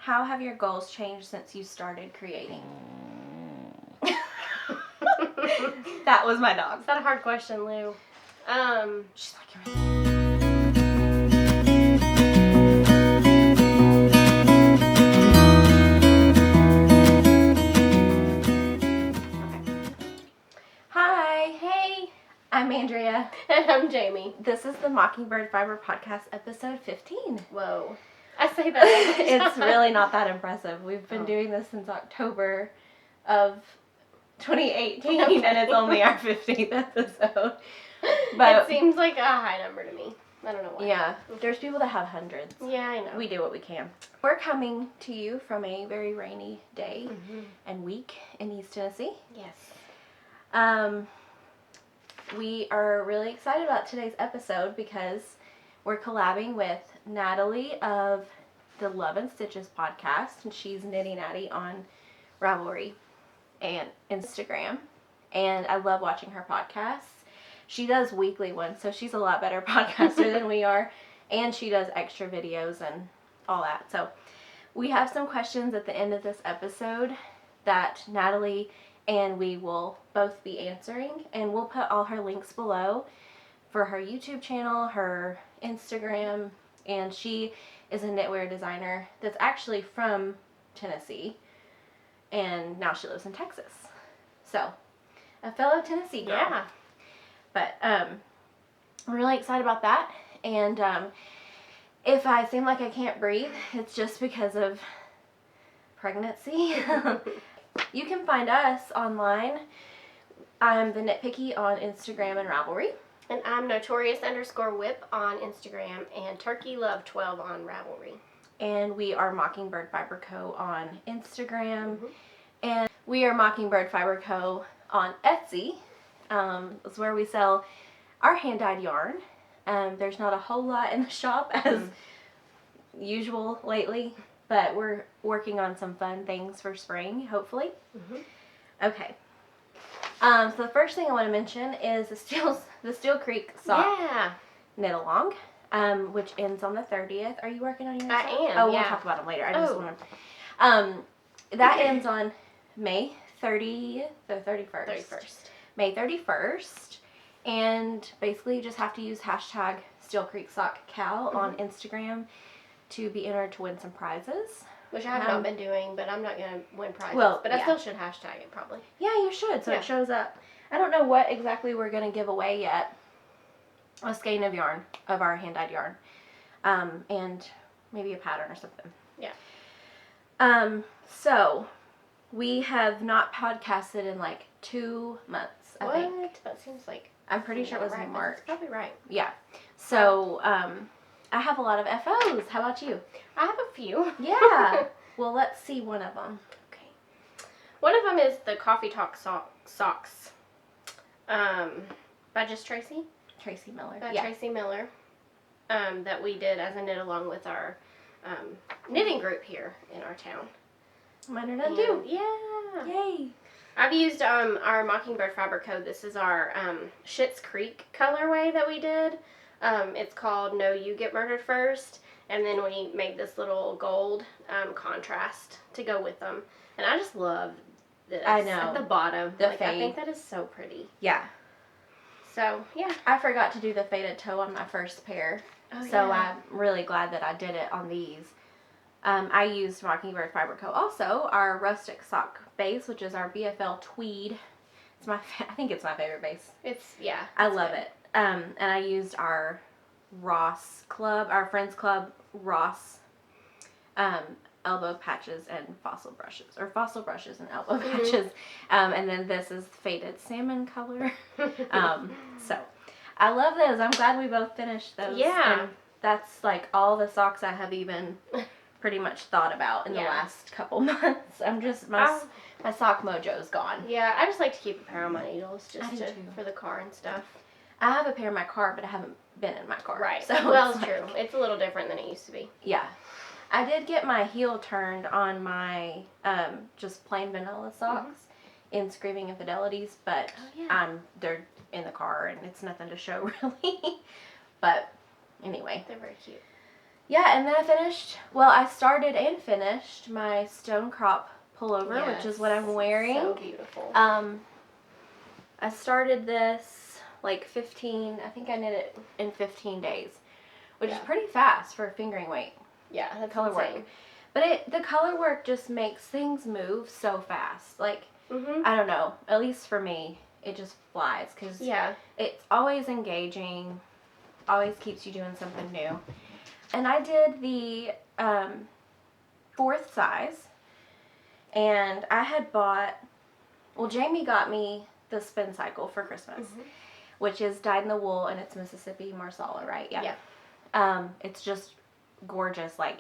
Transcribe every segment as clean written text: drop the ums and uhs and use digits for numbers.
how have your goals changed since you started creating? That was my dog. Is that a hard question, Lou? She's like, Hi. Hey. I'm Andrea. And I'm Jamie. This is the Mockingbird Fiber Podcast, episode 15. Whoa. I say that every It's time. really not that impressive. We've been doing this since October of 2018, Okay. and it's only our 15th episode. But it seems like a high number to me. I don't know why. yeah, there's people that have hundreds. Yeah, I know. We do what we can. We're coming to you from a very rainy day and week in East Tennessee. Yes. We are really excited about today's episode because we're collabing with Natalie of the Love and Stitches podcast, and she's Knitty Natty on Ravelry and Instagram, and I love watching her podcasts. She does weekly ones, so she's a lot better podcaster than we are, and she does extra videos and all that. So we have some questions at the end of this episode that Natalie and we will both be answering, and we'll put all her links below for her YouTube channel, her Instagram, and she is a knitwear designer that's actually from Tennessee, and now she lives in Texas. So, a fellow Tennessee girl. Yeah. But I'm really excited about that, and if I seem like I can't breathe, it's just because of pregnancy. You can find us online. I'm the Knitpicky on Instagram and Ravelry. And I'm notorious_whip on Instagram and turkeylove12 on Ravelry. And we are Mockingbird Fiber Co on Instagram. And we are Mockingbird Fiber Co on Etsy. It's where we sell our hand-dyed yarn. There's not a whole lot in the shop as usual lately, but we're working on some fun things for spring, hopefully. Okay. So the first thing I want to mention is the Steele Creek sock knit along, which ends on the 30th. Are you working on yours? I am. Oh, we'll talk about them later. I just want to. That ends on May 30th or 31st. May 31st, and basically you just have to use hashtag Steele Creek Sock Cal on Instagram to be entered to win some prizes. Which I have not been doing, but I'm not going to win prizes. Well, but I still should hashtag it, probably. Yeah, you should, so it shows up. I don't know what exactly we're going to give away yet. A skein of yarn, of our hand-dyed yarn. And maybe a pattern or something. Yeah. So, we have not podcasted in like 2 months, I think. That seems like... I'm pretty sure it was in March. That's probably right. Yeah. So, I have a lot of FOs. How about you? I have a few. Yeah. Well, let's see one of them. Okay. One of them is the Coffee Talk socks. By just Tracy. Tracy Miller. Tracy Miller. That we did as a knit along with our knitting group here in our town. Mine are done too. Yeah. Yay. I've used our Mockingbird Fiber Co. This is our Schitt's Creek colorway that we did. It's called No You Get Murdered First, and then we made this little gold contrast to go with them, and I just love this. I know. At the bottom. The I fade. think that is so pretty. Yeah. So, yeah. I forgot to do the faded toe on my first pair, so I'm really glad that I did it on these. I used Mockingbird Fiber Co. Also, our rustic sock base, which is our BFL Tweed. It's I think it's my favorite base. I love it. And I used our Ross Club, our Friends Club Ross elbow patches and fossil brushes and elbow patches. And then this is faded salmon color. So I love those. I'm glad we both finished those. Yeah. And that's like all the socks I have even pretty much thought about in the last couple months. I'm just, my sock mojo's gone. Yeah, I just like to keep a pair on my needles just too. for the car and stuff. I have a pair in my car, but I haven't been in my car. Right. So well, it's true. It's a little different than it used to be. Yeah. I did get my heel turned on my just plain vanilla socks in Screaming Infidelities, but they're in the car and it's nothing to show really. But anyway. They're very cute. Yeah, and then I started and finished my Stonecrop Pullover, which is what I'm wearing. So beautiful. I started this like 15, I think I knit it in 15 days, which is pretty fast for fingering weight. Yeah, that's color insane. work. But the color work just makes things move so fast. Like, I don't know, at least for me, it just flies because it's always engaging, always keeps you doing something new. And I did the 4th size, and I had bought, Jamie got me the Spincycle for Christmas, which is dyed in the wool, and it's Mississippi Marsala, right? Yeah. It's just gorgeous, like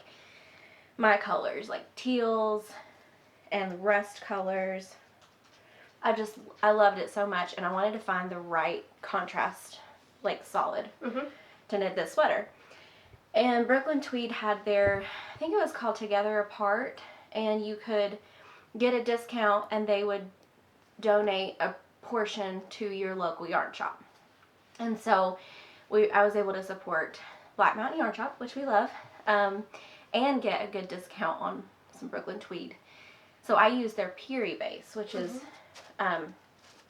my colors, like teals and rust colors. I loved it so much, and I wanted to find the right contrast, like solid, to knit this sweater. And Brooklyn Tweed had their, I think it was called Together Apart, and you could get a discount and they would donate a portion to your local yarn shop. And so I was able to support Black Mountain Yarn Shop, which we love, and get a good discount on some Brooklyn Tweed. So I used their Puri base, which is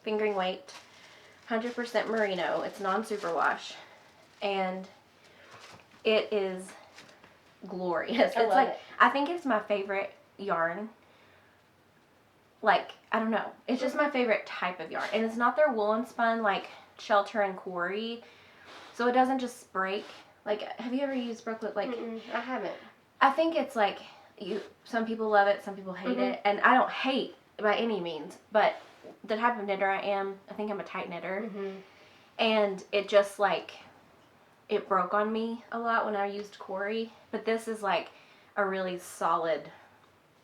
fingering weight, 100% merino. It's non-superwash, and it is glorious. It's like, I think it's my favorite yarn. Like, I don't know. It's just my favorite type of yarn. And it's not their woolen spun like Shelter and Quarry. So it doesn't just break. Like, have you ever used Brooklyn? Like, I haven't. I think it's like, some people love it, some people hate it. And I don't hate by any means. But the type of knitter I am, I think I'm a tight knitter. And it just like, it broke on me a lot when I used Quarry, but this is like a really solid,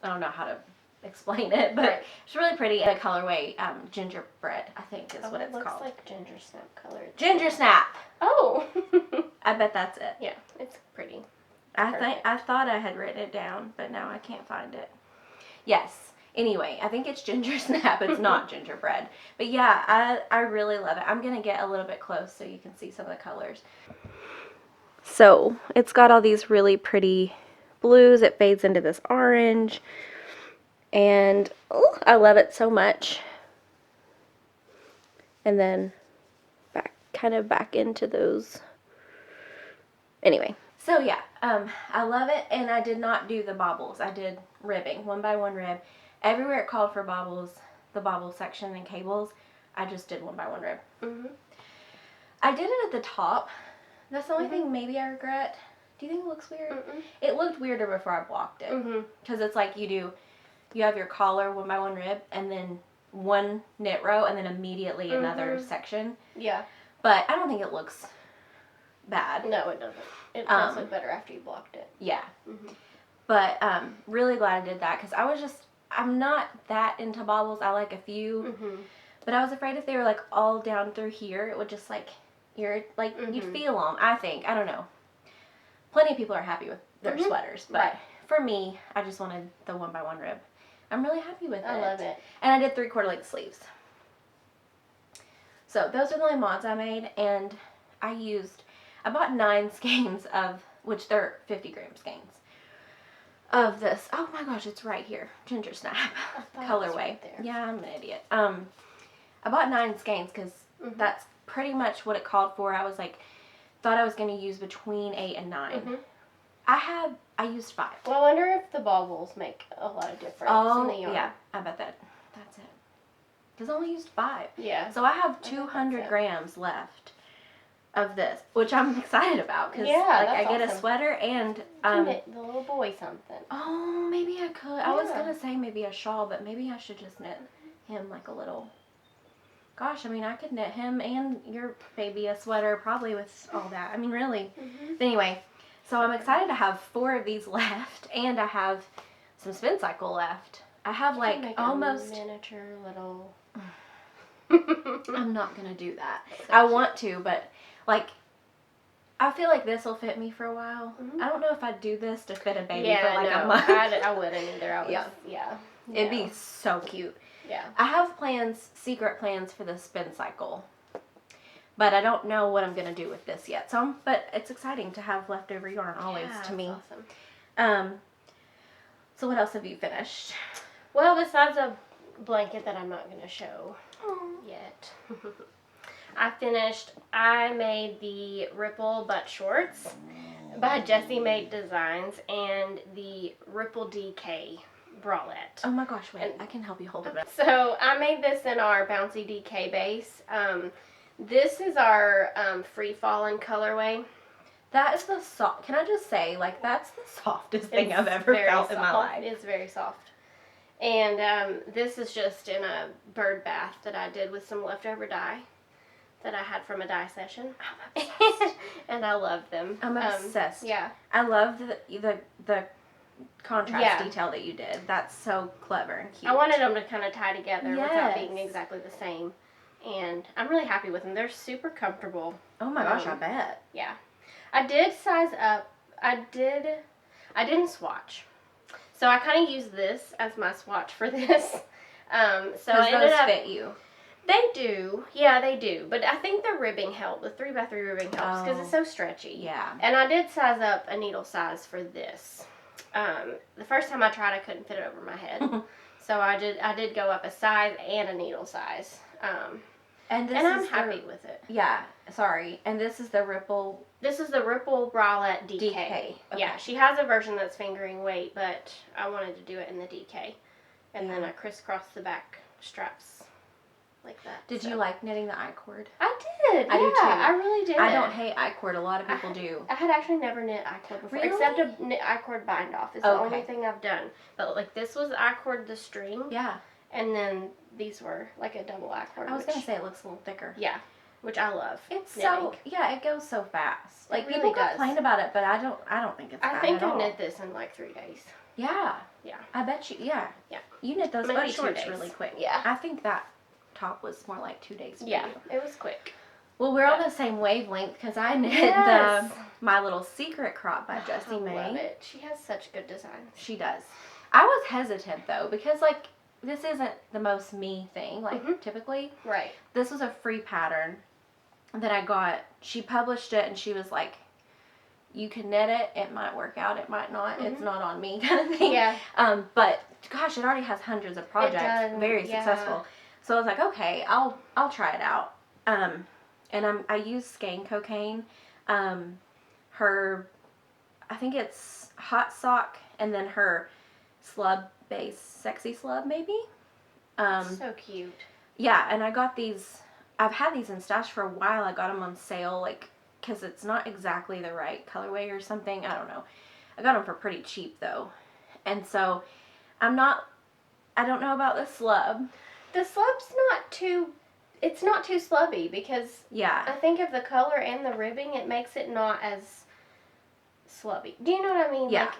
I don't know how to explain it, but it's really pretty. The colorway, gingerbread, I think is what it's called. It looks like ginger snap color. Ginger snap! Oh! I bet that's it. Yeah, it's pretty. I thought I had written it down, but now I can't find it. Yes. Anyway, I think it's ginger snap. It's not gingerbread. But yeah, I really love it. I'm going to get a little bit close so you can see some of the colors. So, it's got all these really pretty blues. It fades into this orange. And, I love it so much. And then, back into those. Anyway, so yeah, I love it. And I did not do the bobbles. I did ribbing, 1x1 rib. Everywhere it called for bobbles, the bobble section and cables, I just did 1x1 rib. I did it at the top. That's the only thing maybe I regret. Do you think it looks weird? It looked weirder before I blocked it. Because it's like you have your collar 1x1 rib, and then one knit row, and then immediately another section. Yeah. But I don't think it looks bad. No, it doesn't. It does look better after you blocked it. Yeah. But really glad I did that, because I'm not that into bobbles. I like a few. But I was afraid if they were like all down through here, it would just like, you'd feel them, I think. I don't know. Plenty of people are happy with their sweaters, but for me, I just wanted the 1x1 rib. I'm really happy with it. I love it. And I did 3/4 length sleeves. So those are the only mods I made, and I bought 9 skeins of, which they're 50 gram skeins of this. Oh my gosh, it's right here. Ginger snap colorway. Right there. Yeah, I'm an idiot. I bought 9 skeins because that's pretty much what it called for. I was like, thought I was going to use between 8 and 9. I used 5. Well, I wonder if the bobbles make a lot of difference in the yarn. Yeah, I bet that's it. Because I only used 5. Yeah. So I have 200 grams left of this, which I'm excited about, because I get a sweater and knit the little boy something. Oh, maybe I could. I was gonna say maybe a shawl, but maybe I should just knit him like a little. Gosh, I mean, I could knit him and your baby a sweater probably with all that. I mean, really. But anyway, so I'm excited to have 4 of these left, and I have some Spincycle left. I have like almost a miniature little. I'm not gonna do that. I want to, but like, I feel like this will fit me for a while. I don't know if I'd do this to fit a baby for like a month. I wouldn't either. It'd be so cute. Yeah. I have secret plans for the Spincycle. But I don't know what I'm going to do with this yet. But it's exciting to have leftover yarn always to me. Awesome. So what else have you finished? Well, besides a blanket that I'm not going to show yet. I made the Ripple Butt Shorts by Jessie Made Designs and the Ripple DK bralette. Oh my gosh, wait, I can help you hold it up. So I made this in our Bouncy DK base. This is our free falling colorway. That is the soft, can I just say, like, that's the softest thing I've ever felt in my life. It's very soft. And this is just in a bird bath that I did with some leftover dye that I had from a dye session. I'm obsessed. And I love them. I'm obsessed. Yeah. I love the contrast detail that you did. That's so clever and cute. I wanted them to kind of tie together without being exactly the same. And I'm really happy with them. They're super comfortable. Oh my gosh, I bet. Yeah. I did size up. I didn't swatch. So I kind of used this as my swatch for this. So I ended up, fit you. They do. Yeah, they do. But I think the ribbing helped. The 3x3 ribbing helps because it's so stretchy. Yeah. And I did size up a needle size for this. The first time I tried, I couldn't fit it over my head. So I did go up a size and a needle size. And I'm happy with it. Yeah, sorry. And this is the Ripple. This is the Ripple bralette DK. Okay. Yeah, she has a version that's fingering weight, but I wanted to do it in the DK. And then I crisscrossed the back straps like that. Did you like knitting the I-cord? I did. I do too. I really did. I don't hate I-cord. A lot of people do. I had actually never knit I-cord before. Really? Except a knit I-cord bind off is the only thing I've done. But like this was I-cord the string. Yeah. And then these were like a double I-cord. I was going to say it looks a little thicker. Yeah. Which I love. It's knitting. it goes so fast. Like, really people does. complain about it, but I don't think it's bad I think at I all. knit this in like 3 days. Yeah. Yeah. I bet you, yeah. Yeah. You knit those Maybe butt 2 shorts days. really quick. Yeah. I think that top was more like 2 days for you. It was quick. Well, we're on the same wavelength because I knit My Little Secret crop by Jessie May. I love it. She has such good designs. She does. I was hesitant though because like this isn't the most me thing like typically. Right. This was a free pattern that I got. She published it and she was like, you can knit it. It might work out. It might not. It's not on me kind of thing. Yeah. But gosh, it already has hundreds of projects. It does, Very successful. So I was like, okay, I'll try it out. And I use Skein Cocaine. Her, I think it's Hot Sock, and then her slub base, Sexy Slub maybe. So cute. Yeah, and I got these. I've had these in stash for a while. I got them on sale, like, because it's not exactly the right colorway or something. I don't know. I got them for pretty cheap though, and so I don't know about the slub. The slub's not too. It's not too slubby because I think of the color and the ribbing, it makes it not as slubby. Do you know what I mean? Yeah. Like,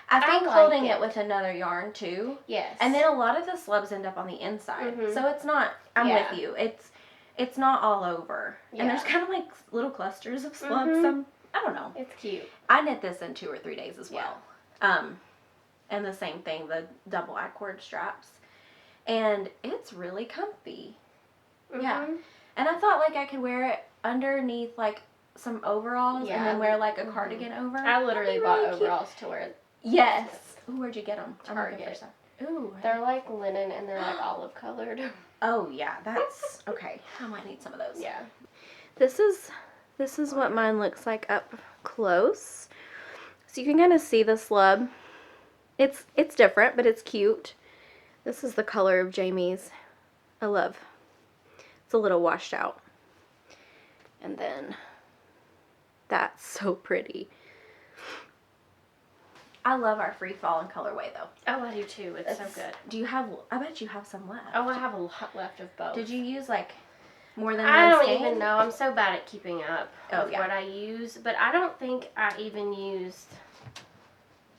I think like holding it. it with another yarn too. Yes. And then a lot of the slubs end up on the inside. So it's not, I'm with you. It's not all over. And there's kind of like little clusters of slubs. I don't know. It's cute. I knit this in 2 or 3 days as well. And the same thing, the double I-cord straps. And it's really comfy. Yeah. And I thought like I could wear it underneath like some overalls and then wear like a cardigan over. I literally bought overalls to wear. Yes. Ooh, where'd you get them? Target. Ooh. They're like linen and they're like olive colored. Oh yeah, that's okay. I might need some of those. Yeah. This is what mine looks like up close. So you can kind of see the slub. It's different, but it's cute. This is the color of Jamie's. I love. It's a little washed out. And then that's so pretty. I love our free falling colorway though. Oh, I do too. It's so good. Do you have, I bet you have some left. Oh, I have a lot left of both. Did you use like more than I one don't skein? even know. I'm so bad at keeping up with what I use. But I don't think I even used,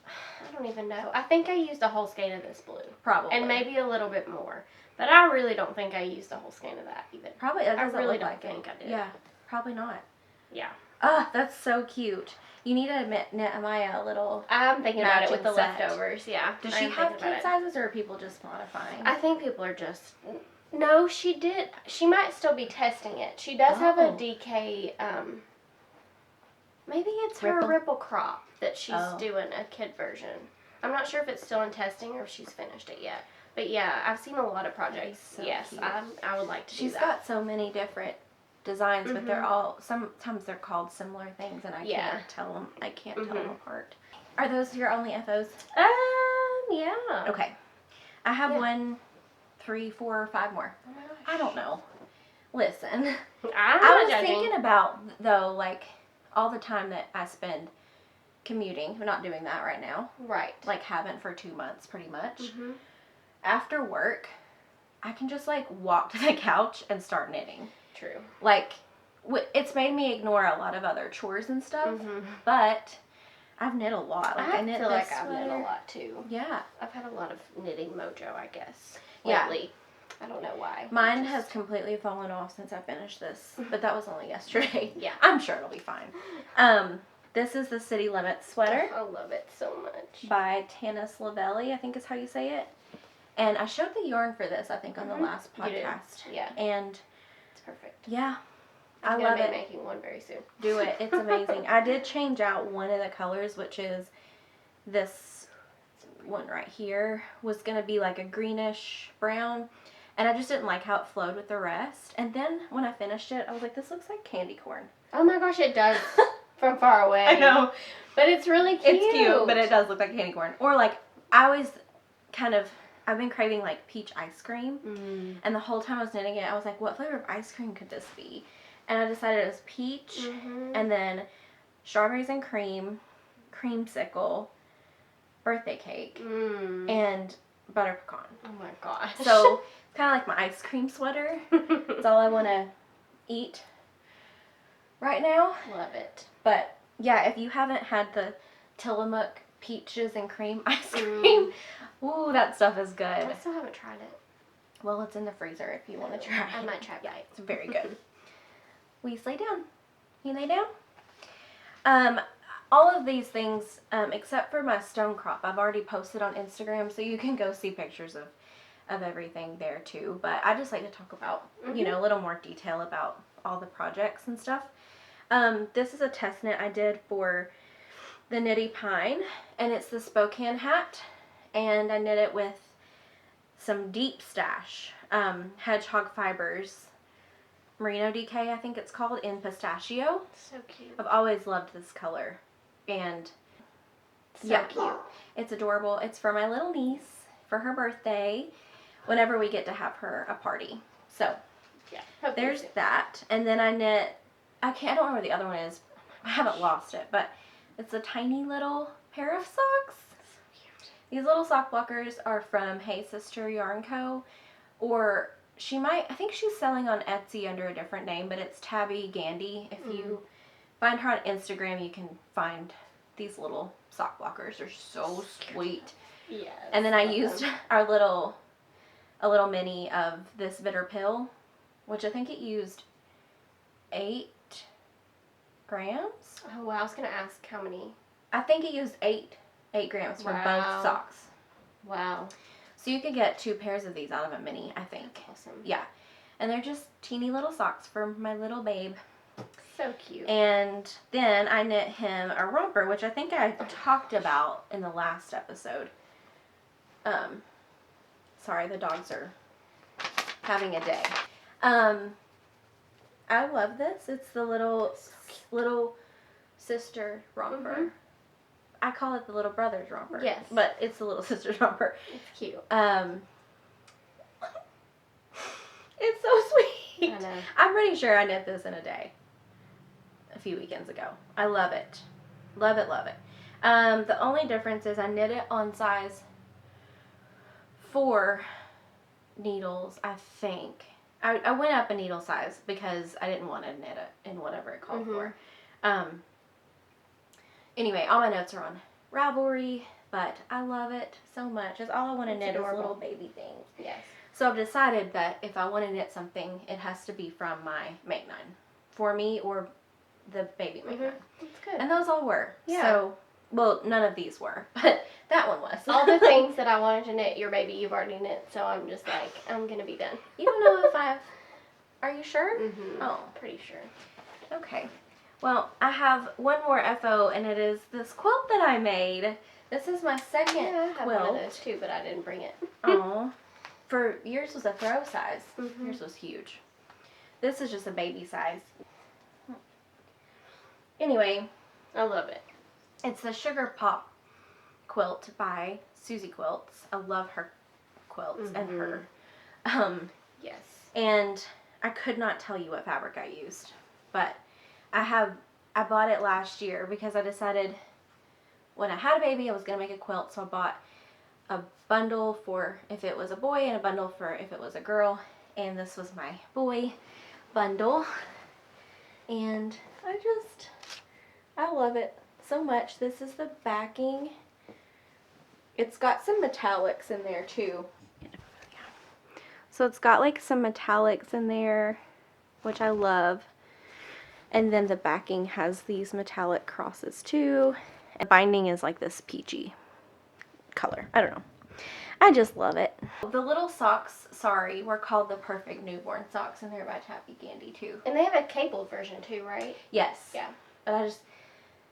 I don't even know. I think I used a whole skein of this blue. Probably. And maybe a little bit more. But I really don't think I used a whole skein of that even. Probably. I really don't think I did. Yeah, probably not. Yeah. Oh, that's so cute. You need to knit Amaya a little. I'm thinking about it with the matching set. leftovers, yeah. Does she have kid sizes or are people just modifying? I think people are just No, she did. She might still be testing it. She does have a Oh. DK, maybe it's her Ripple? ripple crop that she's Oh. doing a kid version. I'm not sure if it's still in testing or if she's finished it yet. But yeah, I've seen a lot of projects. So yes, cute. I would like to She's do that. got so many different designs, but they're Mhm. all, sometimes they're called similar things, and I Yeah. can't tell them. I can't tell them Mhm. apart. Are those your only FOs? Yeah. Okay. I have Yeah. 1, 3, 4, or 5 more. Oh my gosh. I don't know. Listen, I'm I not was judging. thinking about, though, like, all the time that I spend commuting. We're not doing that right now. Right. Like, haven't for 2 months, pretty much. Mm-hmm. After work, I can just, like, walk to the couch and start knitting. True. Like, it's made me ignore a lot of other chores and stuff, Mm-hmm. but I've knit a lot. Like, I knit feel this like I've knit a sweater. lot too. Yeah. I've had a lot of knitting mojo, I guess. Yeah. Lately. I don't know why. Mine has completely fallen off since I finished this, but that was only yesterday. Yeah. I'm sure it'll be fine. This is the City Limits sweater I love it so much. by Tanis Lavelli, I think is how you say it. And I showed the yarn for this, I think, on the last You did. podcast. Yeah. And It's perfect. yeah, I'm I gonna love be it. making one very soon. Do it. It's amazing. I did change out one of the colors, which is this one right here. Was going to be like a greenish brown. And I just didn't like how it flowed with the rest. And then when I finished it, I was like, this looks like candy corn. Oh my gosh, it does from far away. I know. But it's really cute. It's cute, but it does look like candy corn. Or like, I always I've been craving like peach ice cream. Mm. And the whole time I was knitting it, I was like, what flavor of ice cream could this be? And I decided it was peach, Mm-hmm. and then strawberries and cream, creamsicle, birthday cake, Mm. and butter pecan. Oh my gosh. So it's kind of like my ice cream sweater. It's all I want to eat right now. Love it. But yeah, if you haven't had the Tillamook peaches and cream ice cream, ooh, that stuff is good. I still haven't tried it. Well, it's in the freezer if you want to try. I might try it. It's very good. Will you lay down? You lay down? All of these things, except for my Stonecrop, I've already posted on Instagram, so you can go see pictures of everything there too. But I just like to talk about, you know, a little more detail about all the projects and stuff. This is a test knit I did for the Knitty Pine, and it's the Spokane hat, and I knit it with some Deep Stash, Hedgehog Fibres, Merino DK, I think it's called, in pistachio. So cute. I've always loved this color, and So yeah, cute. it's adorable. It's for my little niece for her birthday, whenever we get to have her a party. So Yeah. Hopefully there's soon. that, and then I knit. I don't remember where the other one is. I haven't lost it, but it's a tiny little pair of socks. These little sock blockers are from Hey Sister Yarn Co. Or I think she's selling on Etsy under a different name, but it's Tabby Gandy. If you find her on Instagram, you can find these little sock blockers. They're so sweet. Yes. And then I love used them. a little mini of this bitter pill, which I think it used 8 grams. Oh, wow. I was going to ask how many. I think it used 8 grams for Wow. both socks. Wow. So you could get 2 pairs of these out of a mini, I think. Awesome. Yeah. And they're just teeny little socks for my little babe. So cute. And then I knit him a romper, which I think I talked about in the last episode. Sorry, the dogs are having a day. I love this. It's the little sister romper. Mhm. I call it the little brother's romper. Yes. But it's the little sister's romper. It's cute. It's so sweet. I know. I'm pretty sure I knit this in a day. A few weekends ago. I love it. Love it, love it. The only difference is I knit it on size 4 needles, I think. I went up a needle size because I didn't want to knit it in whatever it called for. Anyway, all my notes are on Ravelry, but I love it so much. It's all I want to knit adorable. is little baby things. Yes. So I've decided that if I want to knit something, it has to be from my Make 9. For me or the baby Make 9. That's good. And those all were. Yeah. So Well, none of these were, but that one was. All the things that I wanted to knit, your baby, you've already knit, so I'm just like, I'm gonna be done. You don't know if I've... Are you sure? Mm-hmm. Oh. Pretty sure. Okay. Well, I have one more FO, and it is this quilt that I made. This is my second Yeah, I have quilt. one of those too, but I didn't bring it. Oh. For yours was a throw size. Mm-hmm. Yours was huge. This is just a baby size. Anyway. I love it. It's the Sugar Pop quilt by Susie Quilts. I love her quilts and her. Yes. And I could not tell you what fabric I used, but I bought it last year because I decided when I had a baby I was going to make a quilt, so I bought a bundle for if it was a boy and a bundle for if it was a girl, and this was my boy bundle, and I love it so much. This is the backing. It's got some metallics in there too. So it's got like some metallics in there, which I love. And then the backing has these metallic crosses too. And binding is like this peachy color. I don't know. I just love it. The little socks, sorry, were called the Perfect Newborn Socks, and they're by Taffy Candy too. And they have a cabled version too, right? Yes. Yeah. But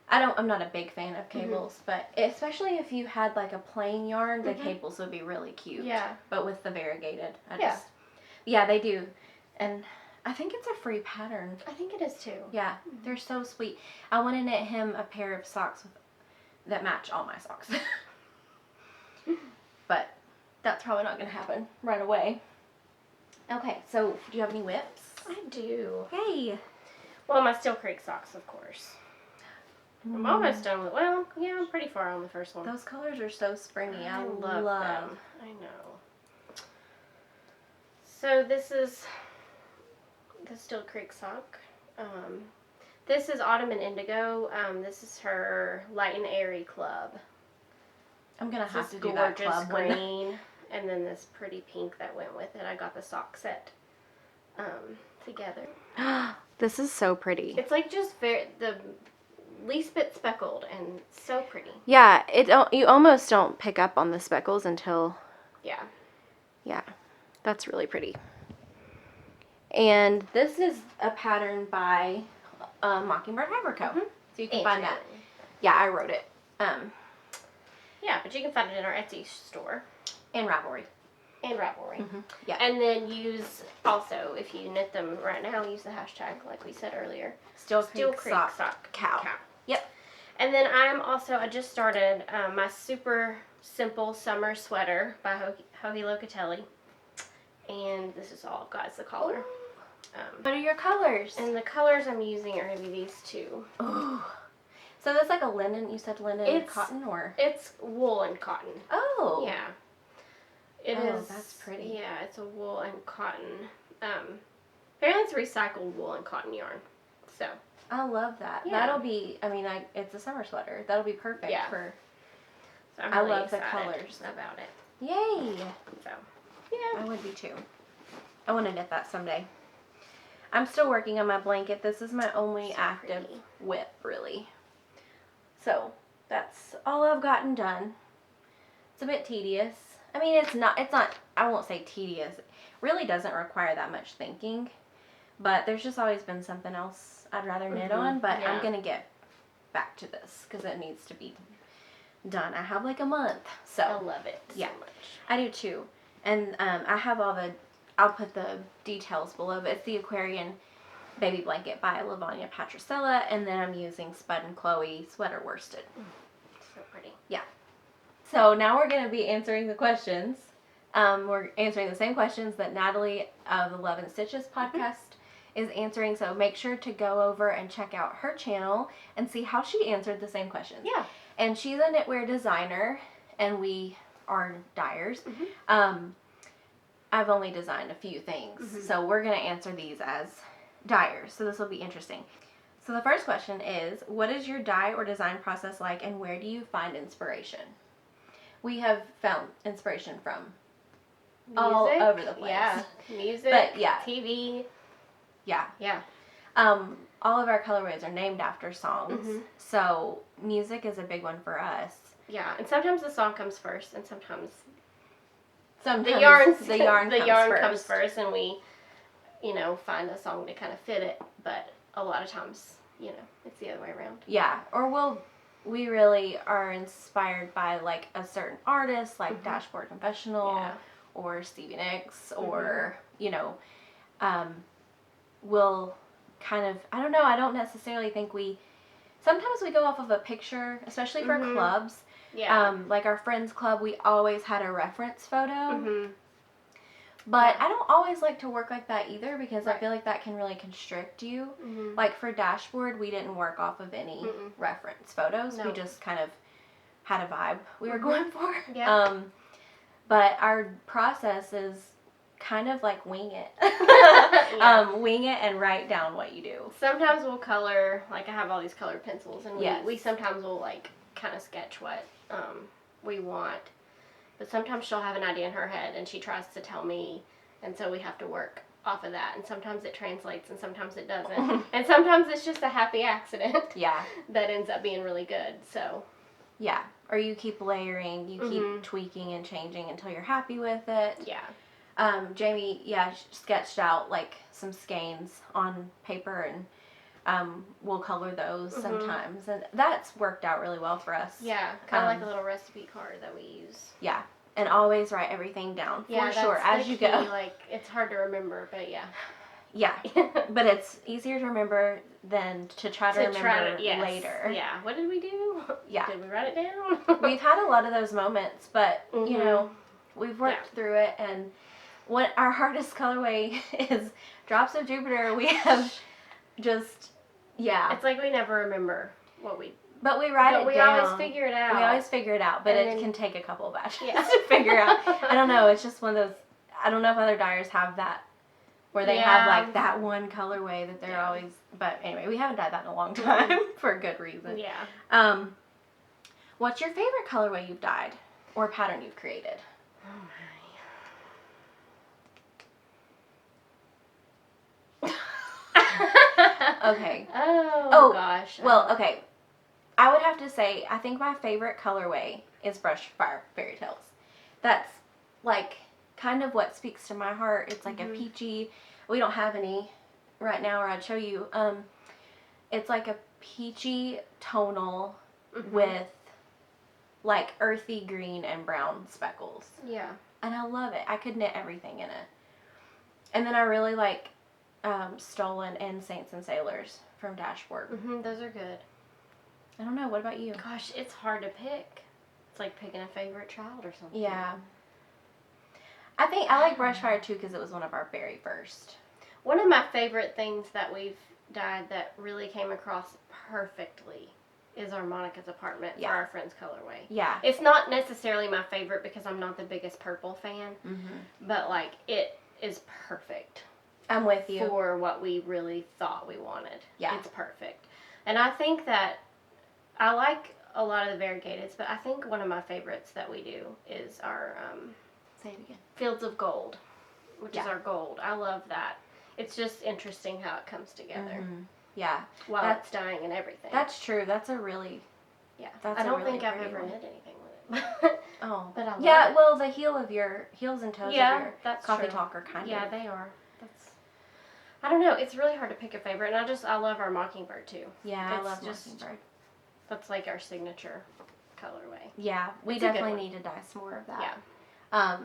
I'm not a big fan of cables, but especially if you had like a plain yarn, the cables would be really cute. Yeah. But with the variegated, yeah, they do. And I think it's a free pattern. I think it is too. Yeah, they're so sweet. I want to knit him a pair of socks that match all my socks. But that's probably not going to happen right away. Okay, so do you have any whips? I do. Yay. Well, my Steel Creek socks, of course. I'm almost done with, well, yeah, I'm pretty far on the first one. Those colors are so springy. I love them. I know. So this is the Steel Creek sock. This is Autumn and Indigo. This is her Light and Airy club. I'm going to have to do gorgeous that club green. And then this pretty pink that went with it. I got the sock set together. This is so pretty. It's like just the least bit speckled and so pretty. Yeah, you almost don't pick up on the speckles until... Yeah, that's really pretty. And this is a pattern by Mockingbird Fiber Co. So you can find that. Yeah, I wrote it. Yeah, but you can find it in our Etsy store. And Ravelry. Yeah. And then use, also, if you knit them right now, use the hashtag, like we said earlier. Steel Creek sock cow. Yep. And then I just started my super simple summer sweater by Hohi Locatelli. And this is all, guys, the collar. What are your colors? And the colors I'm using are going to be these two. Ooh. So that's like a linen, you said linen and cotton, or? It's wool and cotton. Oh. Yeah. It is. That's pretty. Yeah, it's a wool and cotton. Apparently it's recycled wool and cotton yarn. So. I love that. Yeah. That'll be, it's a summer sweater. That'll be perfect for. So I'm really love the excited colors about it. Yay. So, yeah. I would be too. I want to knit that someday. I'm still working on my blanket. This is my only active whip, really. So, that's all I've gotten done. It's a bit tedious. It's not, I won't say tedious. It really doesn't require that much thinking. But there's just always been something else I'd rather knit on. But I'm going to get back to this because it needs to be done. I have like a month. So I love it so much. I do too. And I have I'll put the details below, but it's the Aquarian Baby Blanket by Lavanya Patricella, and then I'm using Spud and Chloe Sweater Worsted. So pretty. Yeah. So now we're going to be answering the questions. We're answering the same questions that Natalie of the Love and Stitches podcast is answering, so make sure to go over and check out her channel and see how she answered the same questions. Yeah. And she's a knitwear designer, and we are dyers. I've only designed a few things, so we're going to answer these as dyers, so this will be interesting. So the first question is, what is your dye or design process like, and where do you find inspiration? We have found inspiration from all over the place. Yeah, music, but yeah, TV. Yeah. Yeah. all of our colorways are named after songs. Mm-hmm. So music is a big one for us. Yeah, and sometimes the song comes first, and sometimes Sometimes the yarn comes first, and we, find a song to kind of fit it. But a lot of times, it's the other way around. Yeah, or we really are inspired by like a certain artist, like Mm-hmm. Dashboard Confessional or Stevie Nicks, or we'll kind of, I don't know, I don't necessarily think sometimes we go off of a picture, especially for Mm-hmm. clubs. Yeah. Like our friends club, we always had a reference photo. Mm-hmm. But I don't always like to work like that either, because I Right. feel like that can really constrict you. Mm-hmm. Like for Dashboard, we didn't work off of any reference photos. No. We just kind of had a vibe we were Mm-hmm. going for. Yeah. But our process is kind of like wing it. Wing it and write down what you do. Sometimes we'll color, like I have all these colored pencils, and Yes. we sometimes will like kind of sketch what we want. But sometimes she'll have an idea in her head and she tries to tell me, and so we have to work off of that. And sometimes it translates and sometimes it doesn't. And sometimes it's just a happy accident. Yeah. That ends up being really good. So. Yeah. Or you keep layering, you keep tweaking and changing until you're happy with it. Yeah. Jamie, sketched out like some skeins on paper, and we'll color those sometimes, and that's worked out really well for us. Yeah, kind of like a little recipe card that we use. Yeah, and always write everything down for sure as you key. go. Like, it's hard to remember, but yeah. Yeah, but it's easier to remember than to try to remember later. Yeah, what did we do? Yeah. Did we write it down? We've had a lot of those moments, but we've worked through it, and what our hardest colorway is Drops of Jupiter. We have just, it's like we never remember what we... But we write it down. But we always figure it out. We always figure it out, but And it then, can take a couple of batches Yeah. to figure out. I don't know, it's just one of those, I don't know if other dyers have that, where they have like that one colorway that they're always, but anyway, we haven't dyed that in a long time for a good reason. Yeah. What's your favorite colorway you've dyed or pattern you've created? Oh my. Okay. Oh gosh. Well, okay. I would have to say, I think my favorite colorway is Brush Fire Fairy Tales. That's like kind of what speaks to my heart. It's like a peachy. We don't have any right now, or I'd show you. It's like a peachy tonal with like earthy green and brown speckles. Yeah. And I love it. I could knit everything in it. And then I really like Stolen and Saints and Sailors from Dashboard. Those are good. I don't know. What about you? Gosh, it's hard to pick. It's like picking a favorite child or something. Yeah. I think I like Brushfire too because it was one of our very first. One of my favorite things that we've dyed that really came across perfectly is our Monica's Apartment for our friend's colorway. Yeah. It's not necessarily my favorite because I'm not the biggest purple fan, but like it is perfect. I'm with you. For what we really thought we wanted. Yeah. It's perfect. And I think that I like a lot of the variegateds, but I think one of my favorites that we do is our Say it again. Fields of Gold, which is our gold. I love that. It's just interesting how it comes together. Yeah. While it's dying and everything. That's true. That's a really... Yeah. That's I don't a really think I've pretty ever one. knit anything with it. Oh. But I love it. Well, the heels and toes of your that's coffee true. talk are kind of... Yeah, they are. I don't know. It's really hard to pick a favorite, and I love our Mockingbird too. Yeah, It's I love just- Mockingbird. That's like our signature colorway. Yeah, we It's a good definitely one. need to dye some more of that. Yeah.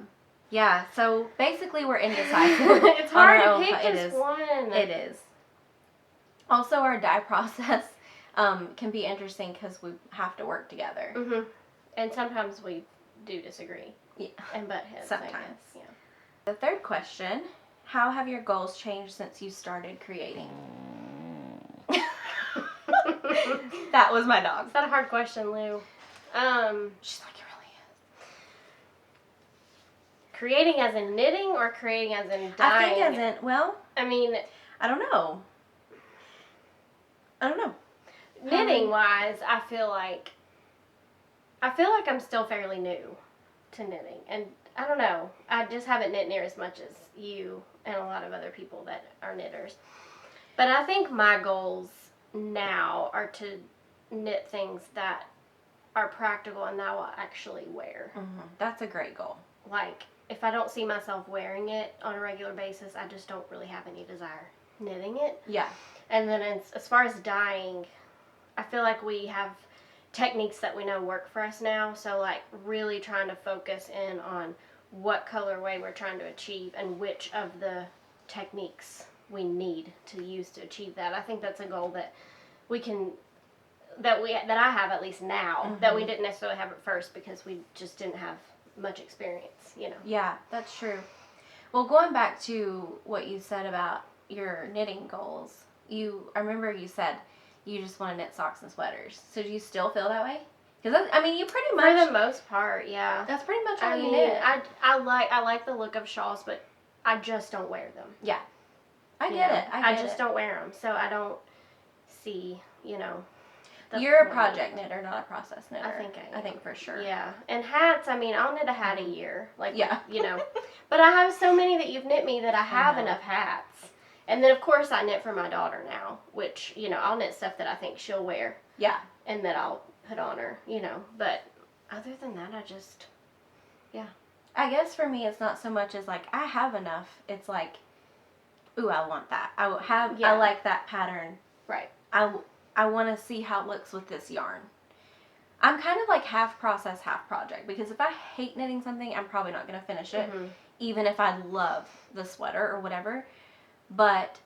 Yeah, so basically we're indecisive. It's hard on our to own. pick just one. It is. Also, our dye process can be interesting because we have to work together. And sometimes we do disagree. Yeah. And butt heads. Sometimes. I guess. Yeah. The third question, how have your goals changed since you started creating? That was my dog. Is that a hard question, Lou? She's like, it really is. Creating as in knitting or creating as in dyeing? I think as in, well, I mean, I don't know. knitting wise, I feel like I'm still fairly new to knitting, and I don't know. I just haven't knit near as much as you and a lot of other people that are knitters. But I think my goals now are to knit things that are practical and that I will actually wear. That's a great goal. Like, if I don't see myself wearing it on a regular basis, I just don't really have any desire knitting it. Yeah. And then as far as dyeing, I feel like we have techniques that we know work for us now. So, like, really trying to focus in on what colorway we're trying to achieve and which of the techniques we need to use to achieve that. I think that's a goal that we can, that I have at least now, that we didn't necessarily have at first because we just didn't have much experience, you know. Yeah, that's true. Well, going back to what you said about your knitting goals, I remember you said you just want to knit socks and sweaters. So do you still feel that way? Because I mean, you pretty much, for the most part, yeah. That's pretty much all I you mean, knit. I like the look of shawls, but I just don't wear them. Yeah, I get it. I just don't wear them, so I don't see, you know. You're a project knitter, not a process knitter. I I think for sure. Yeah, and hats. I mean, I'll knit a hat a year, like yeah, you know. But I have so many that you've knit me that I have enough hats. And then of course I knit for my daughter now, which you know I'll knit stuff that I think she'll wear. Yeah. And that I'll put on her, you know. But other than that, I guess for me, it's not so much as like I have enough. It's like, ooh, I want that. I like that pattern. Right. I want to see how it looks with this yarn. I'm kind of like half process, half project, because if I hate knitting something, I'm probably not going to finish it, even if I love the sweater or whatever. But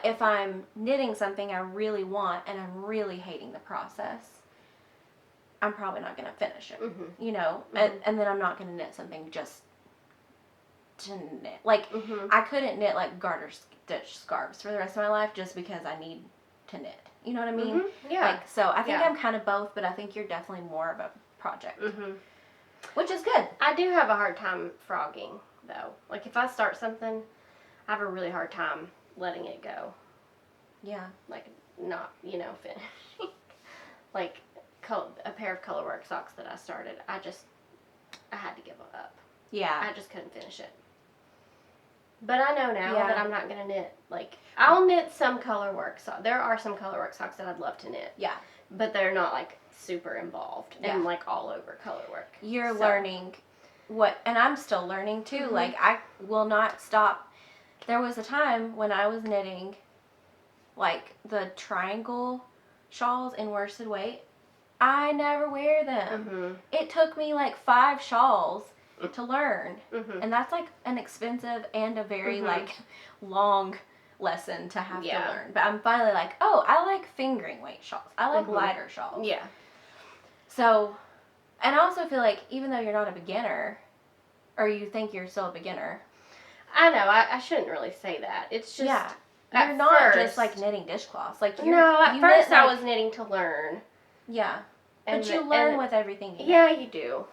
if I'm knitting something I really want and I'm really hating the process, I'm probably not going to finish it, you know? And then I'm not going to knit something just to knit. Like, I couldn't knit like garter stitch scarves for the rest of my life just because I need to knit. You know what I mean? Yeah. Like, so I think I'm kind of both, but I think you're definitely more of a project. Which is good. I do have a hard time frogging, though. Like, if I start something, I have a really hard time letting it go. Yeah. Like, not, you know, finishing. Like, a pair of colorwork socks that I started, I had to give up. Yeah. I just couldn't finish it. But I know now that I'm not going to knit. Like, I'll knit some colorwork socks. There are some colorwork socks that I'd love to knit. Yeah. But they're not, like, super involved and, like, all over colorwork. You're learning and I'm still learning, too. Like, I will not stop. There was a time when I was knitting, like, the triangle shawls in worsted weight. I never wear them. It took me, like, 5 shawls to learn, and that's like an expensive and a very like long lesson to have to learn. But I'm finally like, oh, I like fingering weight shawls. I like lighter shawls. Yeah. So, and I also feel like even though you're not a beginner, or you think you're still a beginner, I know I shouldn't really say that. It's just you're not just like knitting dishcloths. Like at first I was knitting to learn. Yeah, but you learn with everything. You do.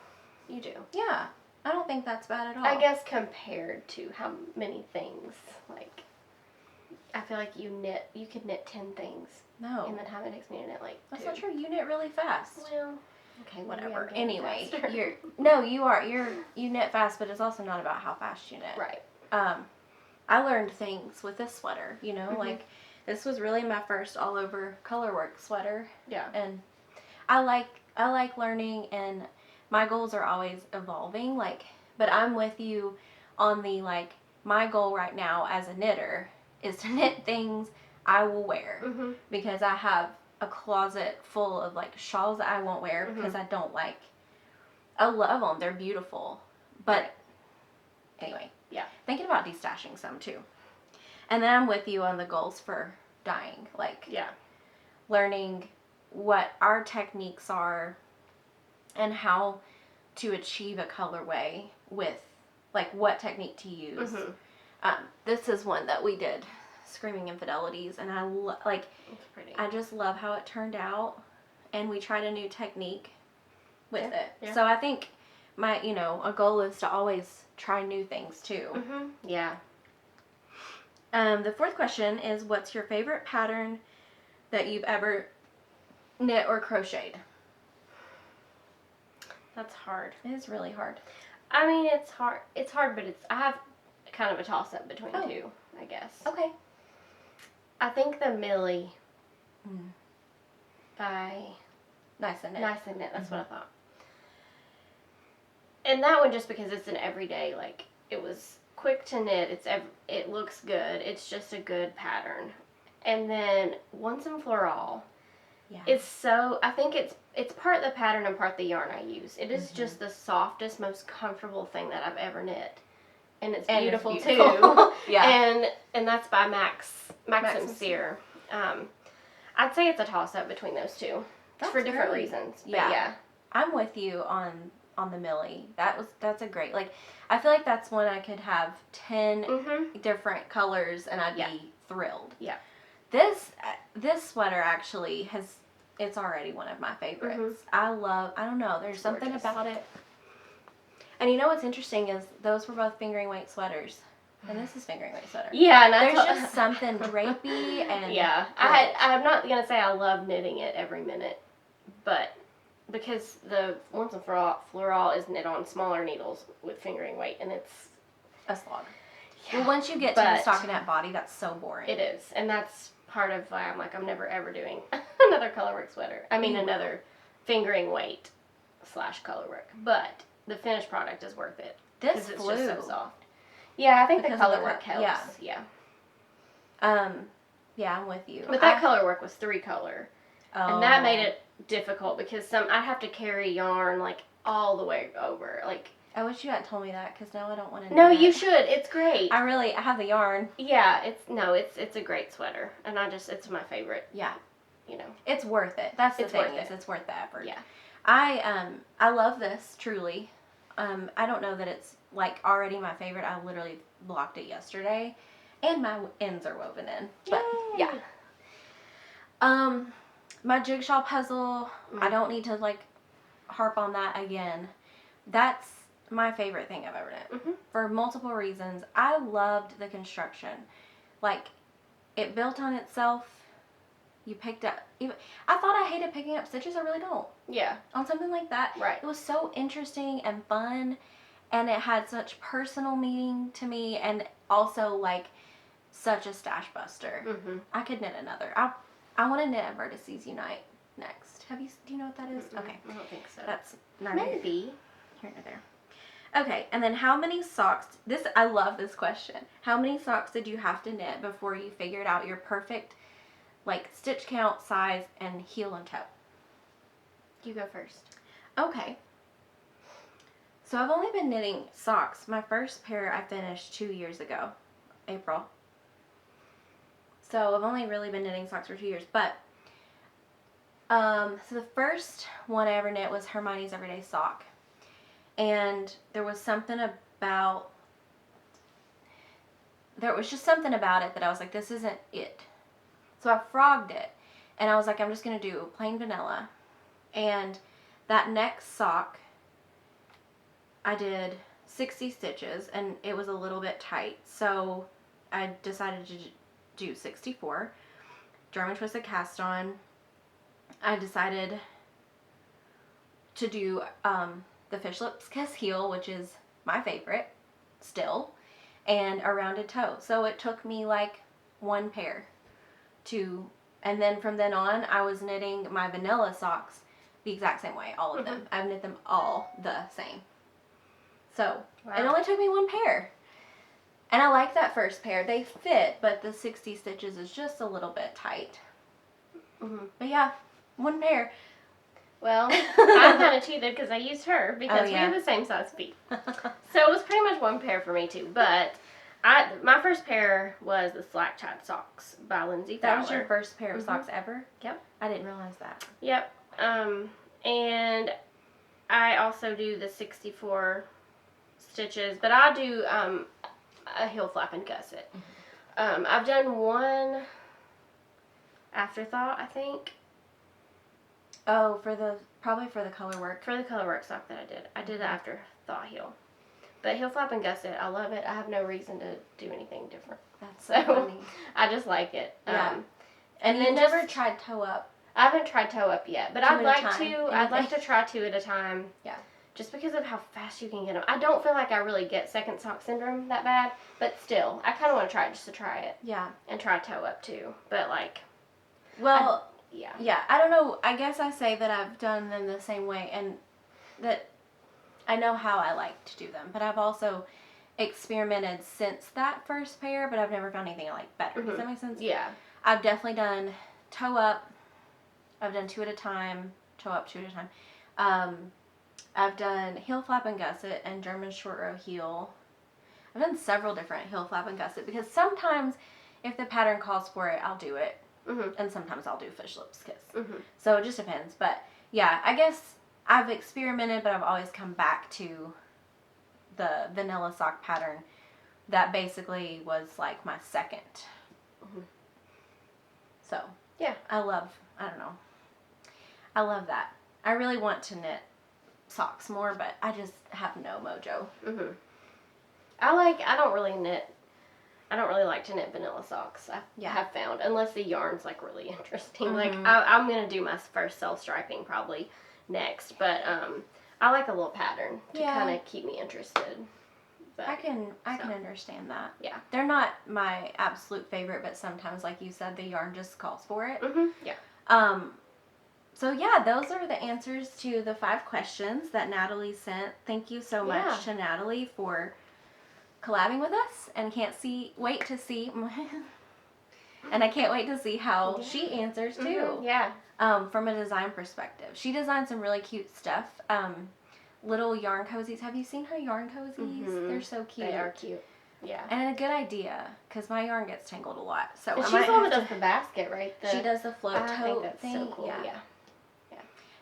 You do. Yeah. I don't think that's bad at all. I guess compared to how many things, like, I feel like you could knit 10 things. No. In the time it takes me to knit, like, That's 2. not true. You knit really fast. Well, okay, whatever. Anyway, you knit fast, but it's also not about how fast you knit. Right. I learned things with this sweater, you know, like, this was really my first all-over colorwork sweater. Yeah. And I like learning, and my goals are always evolving, like, but I'm with you on the, like, my goal right now as a knitter is to knit things I will wear, because I have a closet full of, like, shawls that I won't wear because I love them, they're beautiful, but anyway, thinking about destashing some too. And then I'm with you on the goals for dyeing, like, learning what our techniques are and how to achieve a colorway with, like, what technique to use. This is one that we did, Screaming Infidelities, and I just love how it turned out, and we tried a new technique with it. Yeah. So I think a goal is to always try new things too. Yeah. The fourth question is, what's your favorite pattern that you've ever knit or crocheted? That's hard. It is really hard. I mean, it's hard. It's hard, but I have kind of a toss-up between two, I guess. Okay. I think the Millie by Nice and Knit. Nice and Knit. That's what I thought. And that one, just because it's an everyday, like, it was quick to knit. It looks good. It's just a good pattern. And then Once and Floral. Yeah. It's so, I think it's part the pattern and part the yarn I use. It is just the softest, most comfortable thing that I've ever knit. And it's beautiful, too. Yeah. And that's by Maxim Sear. I'd say it's a toss-up between those two. That's for different great. reasons. But yeah. I'm with you on the Millie. That's a great, like, I feel like that's one I could have 10 different colors and I'd be thrilled. Yeah. This sweater actually it's already one of my favorites. I don't know, there's something about it. And you know what's interesting is those were both fingering weight sweaters. And this is fingering weight sweater. Yeah, and there's just something drapey and I'm not gonna say I love knitting it every minute, but because the Once and Floral is knit on smaller needles with fingering weight, and it's a slog. Yeah, well, once you get to the stockinette body, that's so boring. It is, and that's part of why I'm like, I'm never ever doing another colorwork sweater. I mean, another fingering weight / colorwork, but the finished product is worth it. This it's flew. just so soft. Yeah, I think because the colorwork helps. Yeah, I'm with you. But that colorwork was 3-color. And that made it difficult because I'd have to carry yarn like all the way over. Like, I wish you hadn't told me that because now I don't want to. No, you should. It's great. I have the yarn. Yeah, it's a great sweater, and it's my favorite. Yeah, you know, it's worth it. That's the thing it's worth the effort. Yeah, I love this truly. I don't know that it's like already my favorite. I literally blocked it yesterday, and my ends are woven in. But Yay. yeah. My jigsaw puzzle, I don't need to, like, harp on that again. That's my favorite thing I've ever knit. For multiple reasons. I loved the construction. Like, it built on itself. You picked up... I thought I hated picking up stitches. I really don't. Yeah. On something like that. Right. It was so interesting and fun. And it had such personal meaning to me. And also, like, such a stash buster. I could knit another. I want to knit a Vertices Unite next. Do you know what that is? Okay. I don't think so. That's maybe here or there. Okay, and then how many socks? I love this question. How many socks did you have to knit before you figured out your perfect, like, stitch count, size, and heel and toe? You go first. Okay. So I've only been knitting socks. My first pair I finished 2 years ago, April. So I've only really been knitting socks for 2 years, but so the first one I ever knit was Hermione's Everyday Sock, and there was just something about it that I was like, this isn't it. So I frogged it, and I was like, I'm just gonna do plain vanilla, and that next sock I did 60 stitches, and it was a little bit tight, so I decided to do 64. German twisted cast on. I decided to do the fish lips kiss heel, which is my favorite still, and a rounded toe. So it took me like one pair and then from then on I was knitting my vanilla socks the exact same way, all of them. I've knit them all the same. So it only took me one pair. And I like that first pair. They fit, but the 60 stitches is just a little bit tight. But yeah, one pair. Well, I'm kind of cheated because I used her because we have the same size feet. So it was pretty much one pair for me too. But my first pair was the Slack Chide Socks by Lindsay Fowler. That was your first pair of socks ever? Yep. I didn't realize that. Yep. And I also do the 64 stitches, but I do a heel flap and gusset. I've done one afterthought, I think. Oh, probably for the color work. For the color work sock that I did. I did the afterthought heel. But heel flap and gusset, I love it. I have no reason to do anything different. That's so funny. I just like it. Yeah. And you've never tried toe up? I haven't tried toe up yet, but I'd like to. I'd like to try 2 at a time. Yeah. just because of how fast you can get them. I don't feel like I really get second sock syndrome that bad, but still, I kind of want to try it just to try it. Yeah. And try toe up too, but like. Well. Yeah. Yeah. I don't know. I guess I say that I've done them the same way, and that I know how I like to do them, but I've also experimented since that first pair, but I've never found anything I like better. Does that make sense? Yeah. I've definitely done toe up. I've done 2 at a time. Toe up 2 at a time. I've done heel flap and gusset and German short row heel. I've done several different heel flap and gusset because sometimes if the pattern calls for it, I'll do it. And sometimes I'll do fish lips kiss. So it just depends. But yeah, I guess I've experimented, but I've always come back to the vanilla sock pattern that basically was like my second. So yeah, I love that. I really want to knit socks more, but I just have no mojo. I don't really like to knit vanilla socks. I have found, unless the yarn's like really interesting. Like I'm gonna do my first self striping probably next, but I like a little pattern to kind of keep me interested. But, I can understand that. Yeah, they're not my absolute favorite, but sometimes, like you said, the yarn just calls for it. Yeah. So yeah, those are the answers to the 5 questions that Natalie sent. Thank you so much to Natalie for collabing with us, and wait to see and I can't wait to see how she answers too. Yeah. From a design perspective. She designed some really cute stuff. Little yarn cozies. Have you seen her yarn cozies? They're so cute. They are cute. Yeah. And a good idea, because my yarn gets tangled a lot. So and she's the one that does the basket, right? She does the float tote thing. So cool. Yeah.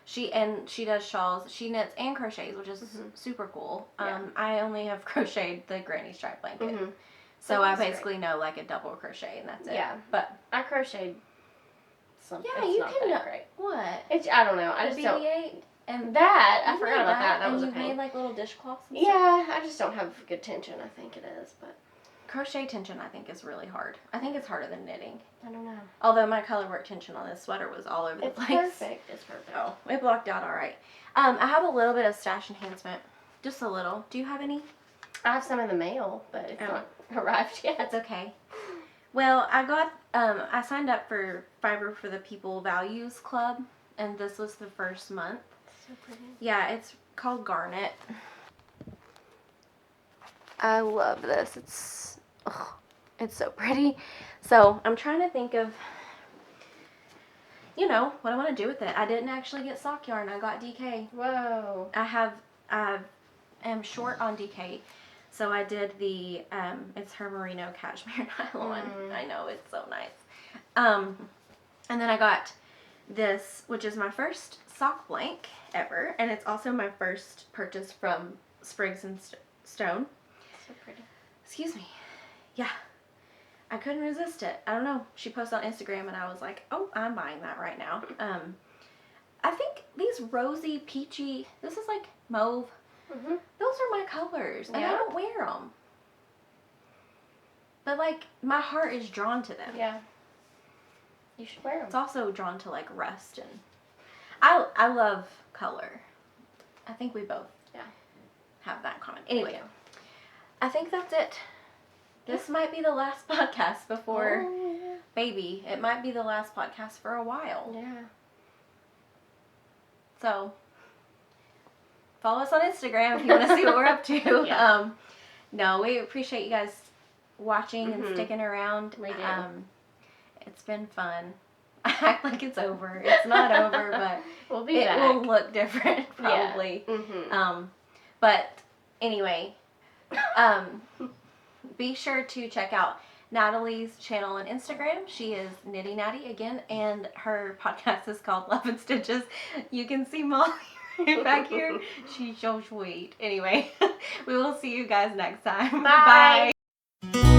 She does shawls. She knits and crochets, which is super cool. I only have crocheted the granny stripe blanket. So I basically know like a double crochet, and that's it. Yeah. But I crocheted something. Yeah, it's you not can that great. What? I don't know. I just don't. BB-8 and that I forgot about that. That and was a you pain. made like little dishcloths. Yeah, I just don't have good tension. I think it is, but crochet tension I think is really hard. I think it's harder than knitting. I don't know. Although my color work tension on this sweater was all over the place. It's perfect. Oh, it blocked out all right. I have a little bit of stash enhancement, just a little. Do you have any? I have some in the mail, but it's not arrived yet. That's okay. Well, I signed up for Fiber for the People Values Club, and this was the first month. So pretty. Yeah, it's called Garnet. I love this. It's so pretty. So I'm trying to think of, what I want to do with it. I didn't actually get sock yarn. I got DK. Whoa. I am short on DK. So I did it's her merino cashmere nylon. I know, it's so nice. And then I got this, which is my first sock blank ever. And it's also my first purchase from Sprigs and Stone. So pretty. Excuse me. Yeah. I couldn't resist it. I don't know. She posted on Instagram and I was like, oh, I'm buying that right now. I think these rosy, peachy, this is like mauve. Those are my colors, and I don't wear them. But, like, my heart is drawn to them. Yeah. You should wear them. It's also drawn to, like, rust, and I love color. I think we both have that in common. Anyway, I think that's it. This might be the last podcast before baby. It might be the last podcast for a while. Yeah. So follow us on Instagram if you want to see what we're up to. No, we appreciate you guys watching and sticking around. We do. It's been fun. I act like it's over. It's not over, but we'll be back. It will look different probably. Yeah. But anyway, be sure to check out Natalie's channel on Instagram. She is Knitty Natty again, and her podcast is called Love and Stitches. You can see Molly back here. She's so sweet. Anyway, we will see you guys next time. Bye. Bye.